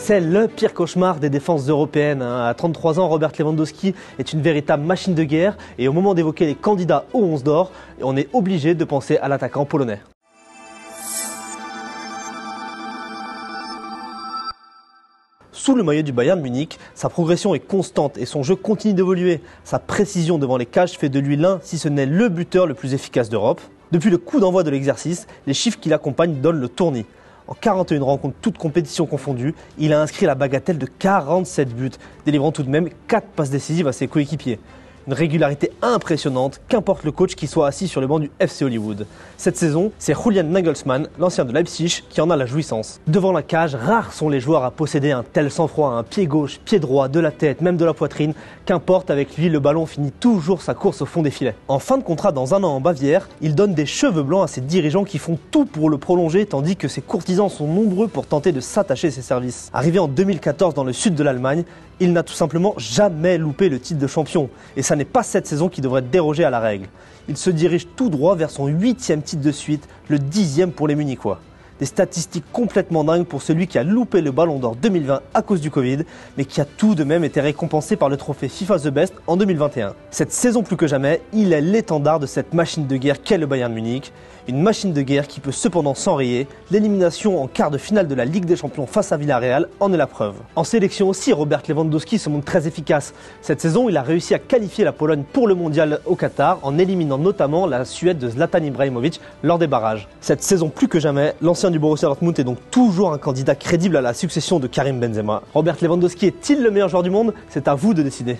C'est le pire cauchemar des défenses européennes. À 33 ans, Robert Lewandowski est une véritable machine de guerre. Et au moment d'évoquer les candidats aux 11 d'or, on est obligé de penser à l'attaquant polonais. Sous le maillot du Bayern Munich, sa progression est constante et son jeu continue d'évoluer. Sa précision devant les cages fait de lui l'un, si ce n'est le buteur le plus efficace d'Europe. Depuis le coup d'envoi de l'exercice, les chiffres qui l'accompagnent donnent le tournis. En 41 rencontres, toutes compétitions confondues, il a inscrit la bagatelle de 47 buts, délivrant tout de même 4 passes décisives à ses coéquipiers. Une régularité impressionnante, qu'importe le coach qui soit assis sur le banc du FC Hollywood. Cette saison, c'est Julian Nagelsmann, l'ancien de Leipzig, qui en a la jouissance. Devant la cage, rares sont les joueurs à posséder un tel sang-froid, un pied gauche, pied droit, de la tête, même de la poitrine. Qu'importe, avec lui, le ballon finit toujours sa course au fond des filets. En fin de contrat dans un an en Bavière, il donne des cheveux blancs à ses dirigeants qui font tout pour le prolonger, tandis que ses courtisans sont nombreux pour tenter de s'attacher ses services. Arrivé en 2014 dans le sud de l'Allemagne, il n'a tout simplement jamais loupé le titre de champion. Et ça n'est pas cette saison qui devrait déroger à la règle. Il se dirige tout droit vers son 8e titre de suite, le 10e pour les Munichois. Des statistiques complètement dingues pour celui qui a loupé le Ballon d'Or 2020 à cause du Covid, mais qui a tout de même été récompensé par le trophée FIFA The Best en 2021. Cette saison plus que jamais, il est l'étendard de cette machine de guerre qu'est le Bayern Munich. Une machine de guerre qui peut cependant s'enrayer. L'élimination en quart de finale de la Ligue des Champions face à Villarreal en est la preuve. En sélection aussi, Robert Lewandowski se montre très efficace. Cette saison, il a réussi à qualifier la Pologne pour le mondial au Qatar en éliminant notamment la Suède de Zlatan Ibrahimovic lors des barrages. Cette saison plus que jamais, l'ancien du Borussia Dortmund est donc toujours un candidat crédible à la succession de Karim Benzema. Robert Lewandowski est-il le meilleur joueur du monde? C'est à vous de décider.